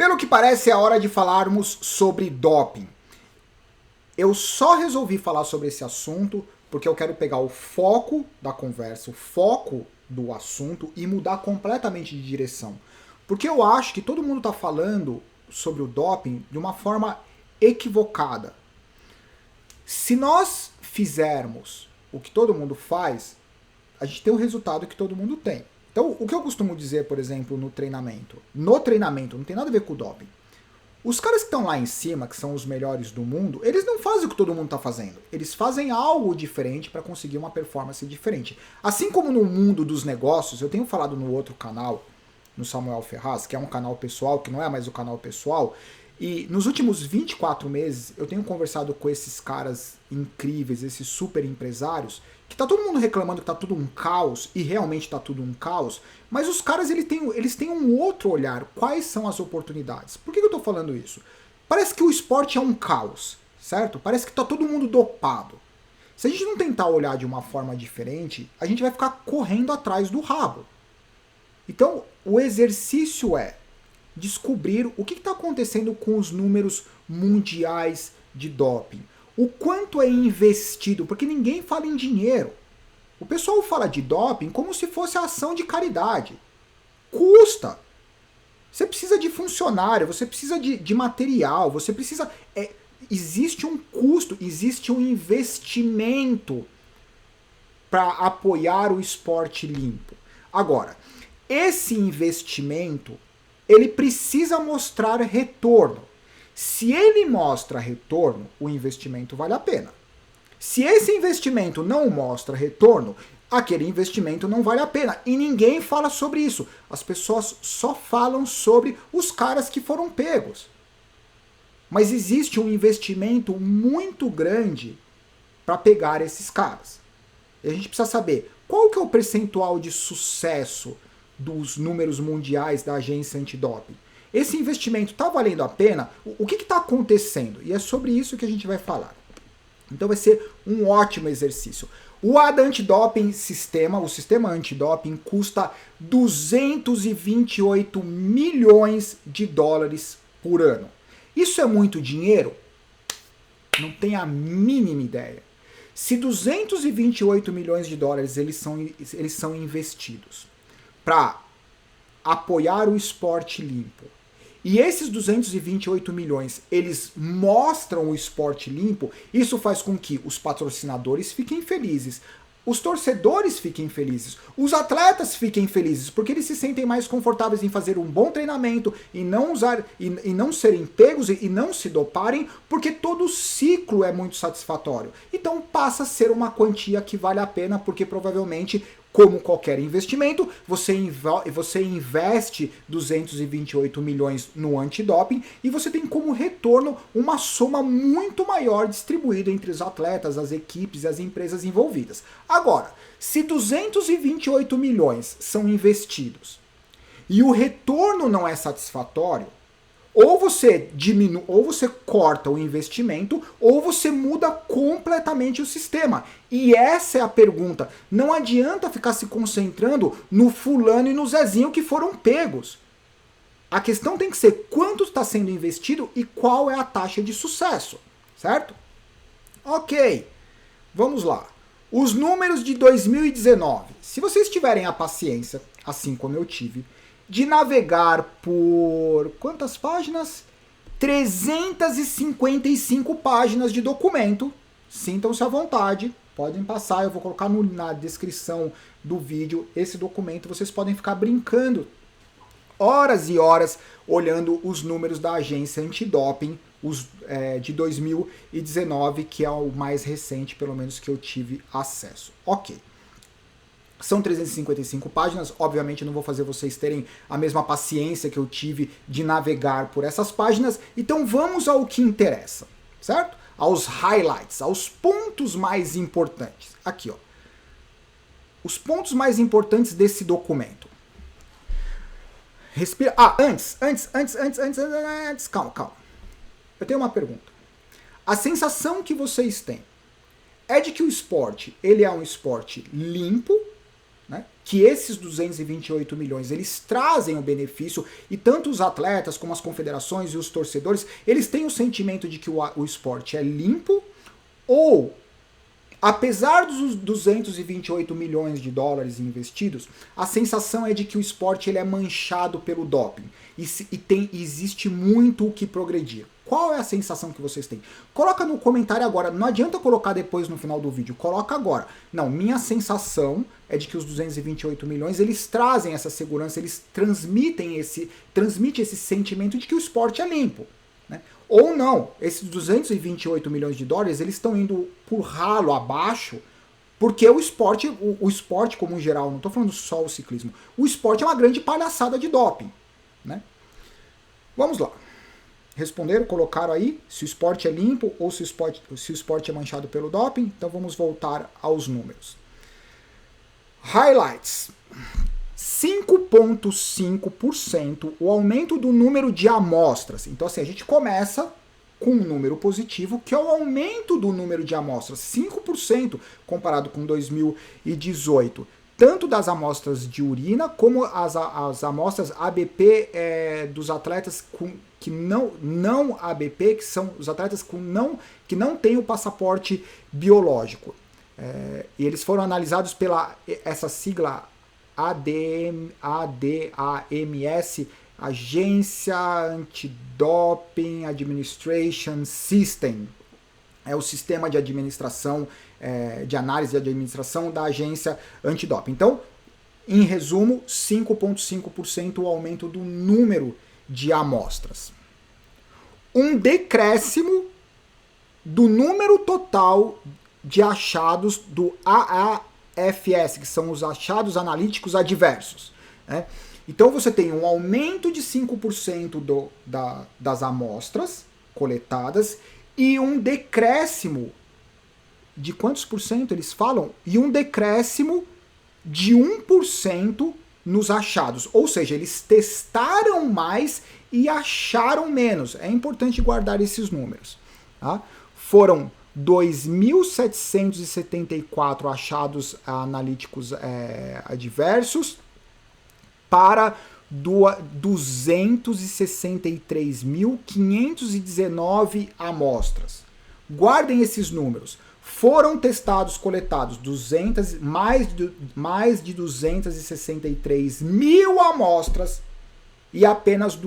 Pelo que parece, é hora de falarmos sobre doping. Eu só resolvi falar sobre esse assunto porque eu quero pegar o foco da conversa, o foco do assunto e mudar completamente de direção. Porque eu acho que todo mundo está falando sobre o doping de uma forma equivocada. Se nós fizermos o que todo mundo faz, a gente tem o resultado que todo mundo tem. Então, o que eu costumo dizer, por exemplo, no treinamento, não tem nada a ver com o doping. Os caras que estão lá em cima, que são os melhores do mundo, eles não fazem o que todo mundo está fazendo. Eles fazem algo diferente para conseguir uma performance diferente. Assim como no mundo dos negócios, eu tenho falado no outro canal, no Samuel Ferraz, que é um canal pessoal, que não é mais o canal pessoal, e nos últimos 24 meses eu tenho conversado com esses caras incríveis, esses super empresários, que tá todo mundo reclamando que tá tudo um caos, e realmente tá tudo um caos, mas os caras eles têm um outro olhar. Quais são as oportunidades? Por que eu tô falando isso? Parece que o esporte é um caos, certo? Parece que tá todo mundo dopado. Se a gente não tentar olhar de uma forma diferente, a gente vai ficar correndo atrás do rabo. Então, o exercício é descobrir o que está acontecendo com os números mundiais de doping. O quanto é investido, porque ninguém fala em dinheiro. O pessoal fala de doping como se fosse ação de caridade. Custa. Você precisa de funcionário, você precisa de material, você precisa... existe um custo, existe um investimento para apoiar o esporte limpo. Agora, esse investimento, ele precisa mostrar retorno. Se ele mostra retorno, o investimento vale a pena. Se esse investimento não mostra retorno, aquele investimento não vale a pena. E ninguém fala sobre isso. As pessoas só falam sobre os caras que foram pegos. Mas existe um investimento muito grande para pegar esses caras. E a gente precisa saber qual que é o percentual de sucesso dos números mundiais da agência antidoping. Esse investimento está valendo a pena? O que está acontecendo? E é sobre isso que a gente vai falar. Então vai ser um ótimo exercício. O ADA Antidoping Sistema, o sistema antidoping, custa 228 milhões de dólares por ano. Isso é muito dinheiro? Não tenho a mínima ideia. Se 228 milhões de dólares eles são investidos para apoiar o esporte limpo, e esses 228 milhões, eles mostram o esporte limpo, isso faz com que os patrocinadores fiquem felizes, os torcedores fiquem felizes, os atletas fiquem felizes, porque eles se sentem mais confortáveis em fazer um bom treinamento e não usar e não serem pegos e não se doparem, porque todo o ciclo é muito satisfatório. Então passa a ser uma quantia que vale a pena, porque provavelmente, como qualquer investimento, você investe 228 milhões no antidoping e você tem como retorno uma soma muito maior distribuída entre os atletas, as equipes e as empresas envolvidas. Agora, se 228 milhões são investidos e o retorno não é satisfatório, ou você diminui, ou você corta o investimento, ou você muda completamente o sistema. E essa é a pergunta. Não adianta ficar se concentrando no fulano e no Zezinho que foram pegos. A questão tem que ser quanto está sendo investido e qual é a taxa de sucesso, certo? Ok, vamos lá. Os números de 2019. Se vocês tiverem a paciência, assim como eu tive, de navegar por quantas páginas? 355 páginas de documento. Sintam-se à vontade, podem passar, eu vou colocar na descrição do vídeo esse documento, vocês podem ficar brincando horas e horas olhando os números da agência antidoping, de 2019, que é o mais recente, pelo menos que eu tive acesso. Ok. São 355 páginas, obviamente eu não vou fazer vocês terem a mesma paciência que eu tive de navegar por essas páginas, então vamos ao que interessa, certo? Aos highlights, aos pontos mais importantes. Aqui, ó. Os pontos mais importantes desse documento. Respira. Antes, calma. Eu tenho uma pergunta. A sensação que vocês têm é de que o esporte, ele é um esporte limpo, né, que esses 228 milhões eles trazem o benefício, e tanto os atletas como as confederações e os torcedores, eles têm o sentimento de que o esporte é limpo, ou apesar dos 228 milhões de dólares investidos, a sensação é de que o esporte ele é manchado pelo doping e existe muito o que progredir. Qual é a sensação que vocês têm? Coloca no comentário agora, não adianta colocar depois no final do vídeo, coloca agora. Não, minha sensação é de que os 228 milhões, eles trazem essa segurança, eles transmitem esse sentimento de que o esporte é limpo, né? Ou não, esses 228 milhões de dólares, eles estão indo por ralo abaixo, porque o esporte como em geral, não estou falando só o ciclismo, o esporte é uma grande palhaçada de doping, né? Vamos lá. Responderam, colocaram aí se o esporte é limpo ou se o esporte é manchado pelo doping. Então vamos voltar aos números. Highlights. 5,5% o aumento do número de amostras. Então assim, a gente começa com um número positivo, que é o aumento do número de amostras, 5% comparado com 2018. Tanto das amostras de urina, como as amostras ABP dos atletas que não ABP, que são os atletas que não têm o passaporte biológico. E eles foram analisados pela essa sigla ADAMS, Agência Anti-Doping Administration System. É o sistema de administração, de análise de administração da agência antidoping. Então, em resumo, 5,5% o aumento do número de amostras. Um decréscimo do número total de achados do AAFS, que são os achados analíticos adversos, né? Então você tem um aumento de 5% das amostras coletadas e um decréscimo de quantos por cento eles falam? E um decréscimo de 1% nos achados. Ou seja, eles testaram mais e acharam menos. É importante guardar esses números. Tá? Foram 2.774 achados analíticos adversos para 263.519 amostras. Guardem esses números. Foram testados, coletados mais de 263 mil amostras e apenas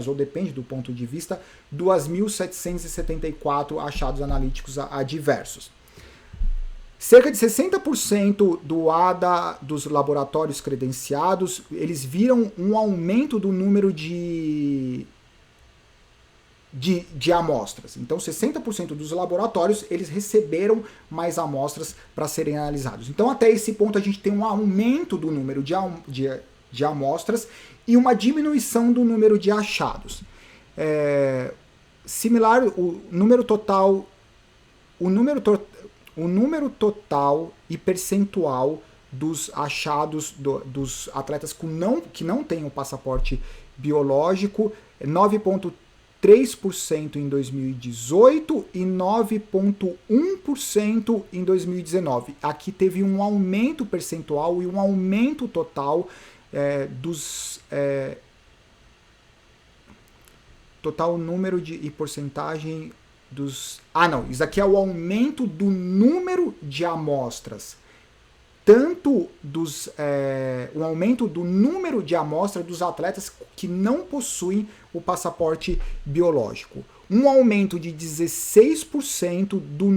ou depende do ponto de vista, 2.774 achados analíticos adversos. Cerca de 60% do ADA dos laboratórios credenciados, eles viram um aumento do número de amostras. Então, 60% dos laboratórios, eles receberam mais amostras para serem analisados. Então, até esse ponto, a gente tem um aumento do número de amostras e uma diminuição do número de achados. Similar, o número total e percentual dos achados dos atletas que não têm o passaporte biológico, 9,3% em 2018 e 9,1% em 2019. Aqui teve um aumento percentual e um aumento total total número e porcentagem dos... não, isso aqui é o aumento do número de amostras. Tanto o aumento do número de amostras dos atletas que não possuem o passaporte biológico. Um aumento de 16% do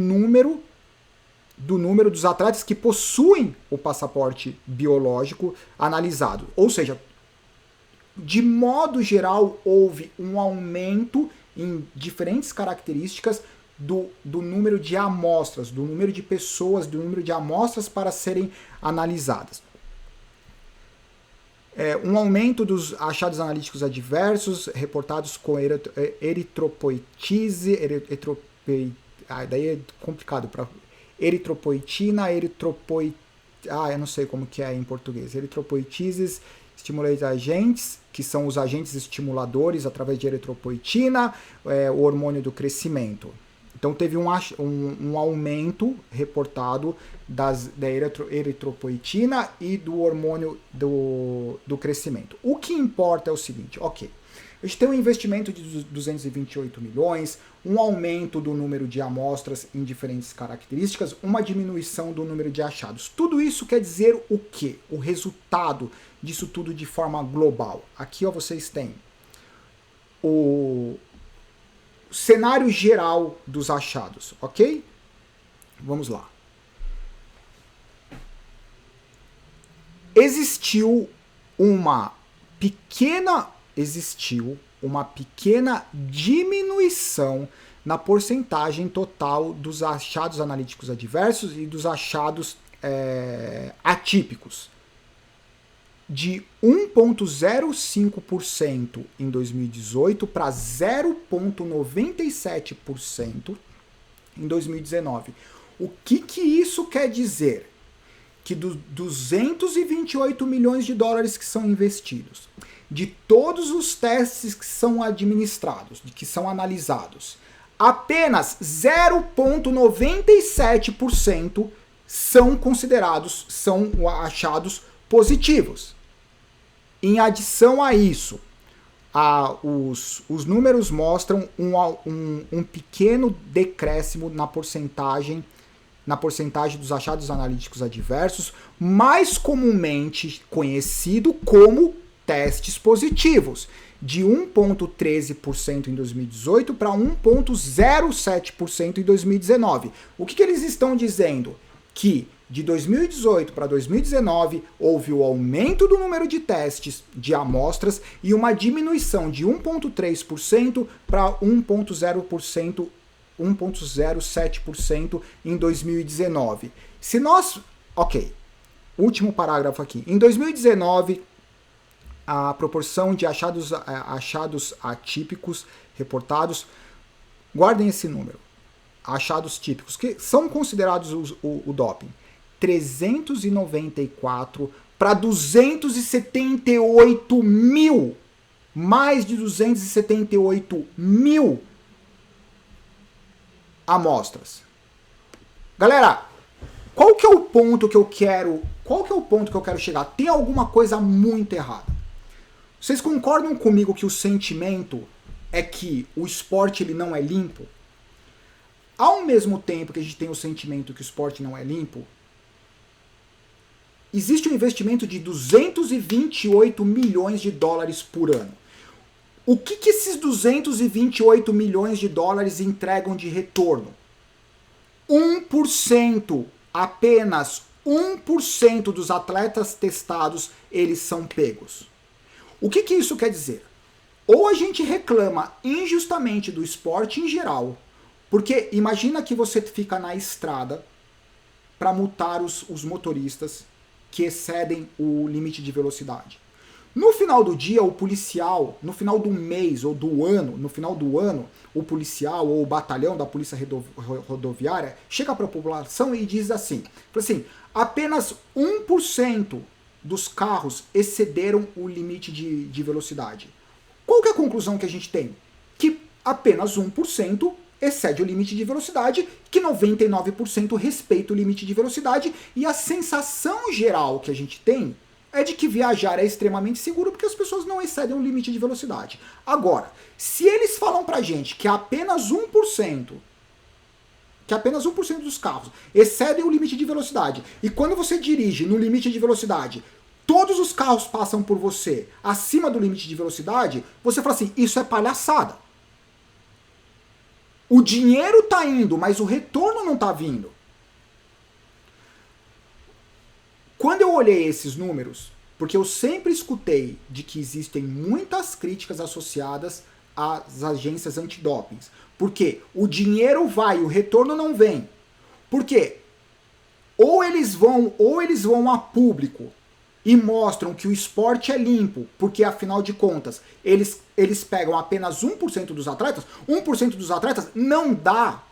número dos atletas que possuem o passaporte biológico analisado. Ou seja, de modo geral, houve um aumento em diferentes características do número de amostras, do número de pessoas, do número de amostras para serem analisadas. Um aumento dos achados analíticos adversos reportados com eritropoetise, daí é complicado, para eritropoetina, eu não sei como que é em português, eritropoetises, estimulantes agentes, que são os agentes estimuladores através de eritropoetina, o hormônio do crescimento. Então teve um aumento reportado da eritropoetina e do hormônio do crescimento. O que importa é o seguinte, ok, a gente tem um investimento de 228 milhões, um aumento do número de amostras em diferentes características, uma diminuição do número de achados. Tudo isso quer dizer o quê? O resultado disso tudo de forma global. Aqui ó, vocês têm o cenário geral dos achados, ok? Vamos lá. Existiu uma pequena diminuição na porcentagem total dos achados analíticos adversos e dos achados atípicos, de 1,05% em 2018 para 0,97% em 2019. O que isso quer dizer? Que dos 228 milhões de dólares que são investidos, de todos os testes que são administrados, que são analisados, apenas 0,97% são achados positivos. Em adição a isso, os números mostram um pequeno decréscimo na porcentagem dos achados analíticos adversos, mais comumente conhecido como testes positivos, de 1,13% em 2018 para 1,07% em 2019. O que eles estão dizendo? Que de 2018 para 2019 houve o aumento do número de testes de amostras e uma diminuição de 1,3% para 1,07% em 2019. Se nós... Ok, último parágrafo aqui. Em 2019, a proporção de achados atípicos reportados, guardem esse número, achados típicos, que são considerados o doping, 394 para 278 mil, mais de 278 mil amostras. Galera, qual que é o ponto que eu quero chegar? Tem alguma coisa muito errada. Vocês concordam comigo que o sentimento é que o esporte ele não é limpo? Ao mesmo tempo que a gente tem o sentimento que o esporte não é limpo, existe um investimento de 228 milhões de dólares por ano. O que esses 228 milhões de dólares entregam de retorno? 1%, apenas 1% dos atletas testados, eles são pegos. O que isso quer dizer? Ou a gente reclama injustamente do esporte em geral, porque imagina que você fica na estrada para multar os motoristas que excedem o limite de velocidade. No final do dia, o policial, no final do mês ou do ano, o policial ou o batalhão da polícia rodoviária chega para a população e diz assim, apenas 1% dos carros excederam o limite de velocidade. Qual que é a conclusão que a gente tem? Que apenas 1% excede o limite de velocidade, que 99% respeita o limite de velocidade, e a sensação geral que a gente tem é de que viajar é extremamente seguro porque as pessoas não excedem o limite de velocidade. Agora, se eles falam pra gente que apenas 1% dos carros excedem o limite de velocidade, e quando você dirige no limite de velocidade, todos os carros passam por você acima do limite de velocidade, você fala assim, isso é palhaçada. O dinheiro tá indo, mas o retorno não tá vindo. Quando eu olhei esses números, porque eu sempre escutei de que existem muitas críticas associadas às agências antidopings. Porque o dinheiro vai, o retorno não vem. Porque ou eles vão a público e mostram que o esporte é limpo, porque afinal de contas, eles pegam apenas 1% dos atletas, 1% dos atletas não dá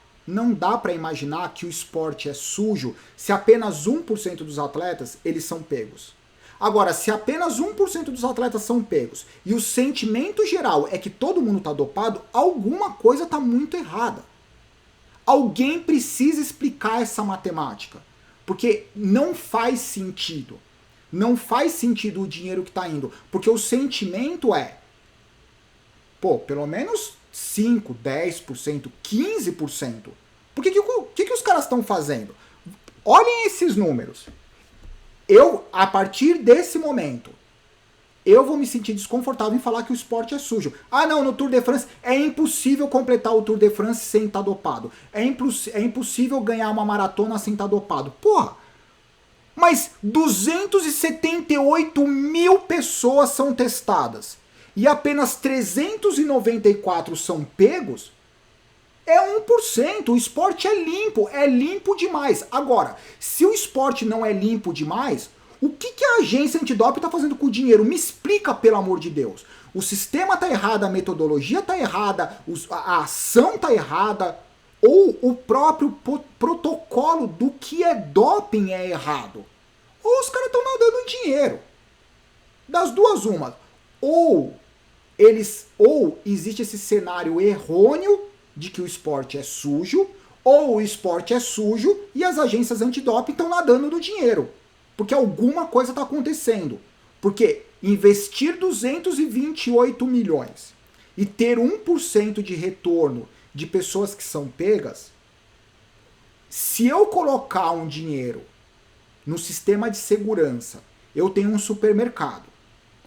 para imaginar que o esporte é sujo se apenas 1% dos atletas eles são pegos. Agora, se apenas 1% dos atletas são pegos e o sentimento geral é que todo mundo está dopado, alguma coisa está muito errada. Alguém precisa explicar essa matemática, porque não faz sentido. Não faz sentido o dinheiro que está indo, porque o sentimento é, pô, pelo menos 5, 10%, 15%. Por que os caras estão fazendo? Olhem esses números. A partir desse momento, eu vou me sentir desconfortável em falar que o esporte é sujo. Ah, não, no Tour de France é impossível completar o Tour de France sem estar dopado. É impossível ganhar uma maratona sem estar dopado. Porra! Mas 278 mil pessoas são testadas e apenas 394 são pegos. É 1%. O esporte é limpo demais. Agora, se o esporte não é limpo demais, o que a agência antidoping está fazendo com o dinheiro? Me explica, pelo amor de Deus. O sistema está errado, a metodologia está errada, a ação está errada, ou o próprio protocolo do que é doping é errado. Ou os caras estão nadando em dinheiro. Das duas, uma. Ou existe esse cenário errôneo de que o esporte é sujo, ou o esporte é sujo e as agências antidoping estão nadando no dinheiro. Porque alguma coisa está acontecendo. Porque investir 228 milhões e ter 1% de retorno de pessoas que são pegas, se eu colocar um dinheiro no sistema de segurança, eu tenho um supermercado,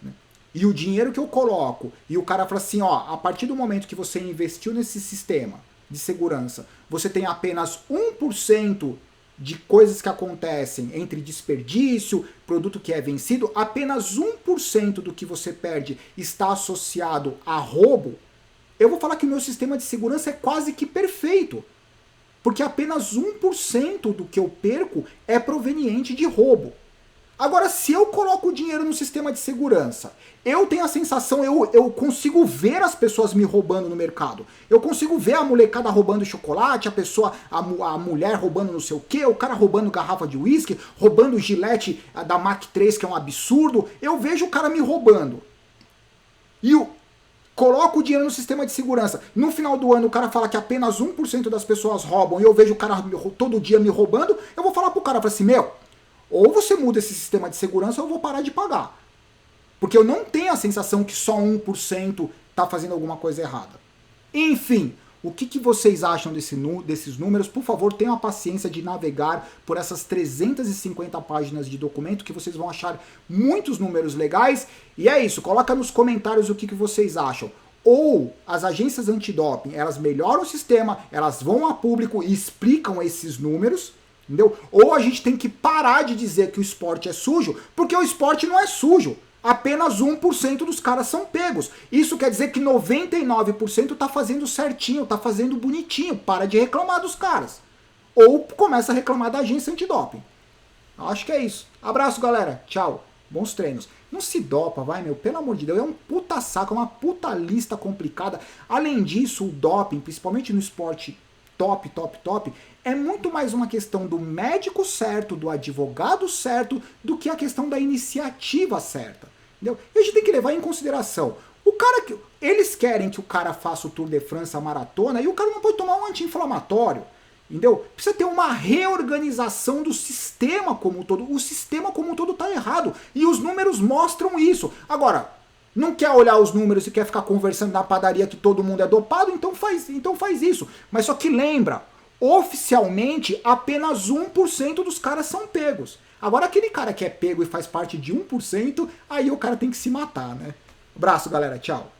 né? E o dinheiro que eu coloco, e o cara fala assim, ó, a partir do momento que você investiu nesse sistema de segurança, você tem apenas 1% de coisas que acontecem entre desperdício, produto que é vencido, apenas 1% do que você perde está associado a roubo, eu vou falar que o meu sistema de segurança é quase que perfeito. Porque apenas 1% do que eu perco é proveniente de roubo. Agora, se eu coloco o dinheiro no sistema de segurança, eu tenho a sensação, eu consigo ver as pessoas me roubando no mercado. Eu consigo ver a molecada roubando chocolate, a mulher roubando não sei o quê, o cara roubando garrafa de uísque, roubando gilete da Mach 3, que é um absurdo. Eu vejo o cara me roubando. E coloco o dinheiro no sistema de segurança. No final do ano o cara fala que apenas 1% das pessoas roubam e eu vejo o cara todo dia me roubando, eu vou falar pro cara, assim, meu, ou você muda esse sistema de segurança ou eu vou parar de pagar. Porque eu não tenho a sensação que só 1% tá fazendo alguma coisa errada. Enfim, o que vocês acham desses números? Por favor, tenham a paciência de navegar por essas 350 páginas de documento, que vocês vão achar muitos números legais. E é isso, coloca nos comentários o que vocês acham. Ou as agências antidoping, elas melhoram o sistema, elas vão a público e explicam esses números, entendeu? Ou a gente tem que parar de dizer que o esporte é sujo, porque o esporte não é sujo. Apenas 1% dos caras são pegos. Isso quer dizer que 99% tá fazendo certinho, tá fazendo bonitinho. Para de reclamar dos caras. Ou começa a reclamar da agência antidoping. Acho que é isso. Abraço, galera. Tchau. Bons treinos. Não se dopa, vai, meu. Pelo amor de Deus. É um puta saco, é uma puta lista complicada. Além disso, o doping, principalmente no esporte top, é muito mais uma questão do médico certo, do advogado certo, do que a questão da iniciativa certa. Entendeu? E a gente tem que levar em consideração. Eles querem que o cara faça o Tour de France, a maratona, e o cara não pode tomar um anti-inflamatório. Entendeu? Precisa ter uma reorganização do sistema como um todo. O sistema como um todo está errado. E os números mostram isso. Agora, não quer olhar os números e quer ficar conversando na padaria que todo mundo é dopado, então faz isso. Mas só que lembra, oficialmente apenas 1% dos caras são pegos. Agora aquele cara que é pego e faz parte de 1%, aí o cara tem que se matar, né? Abraço, galera. Tchau.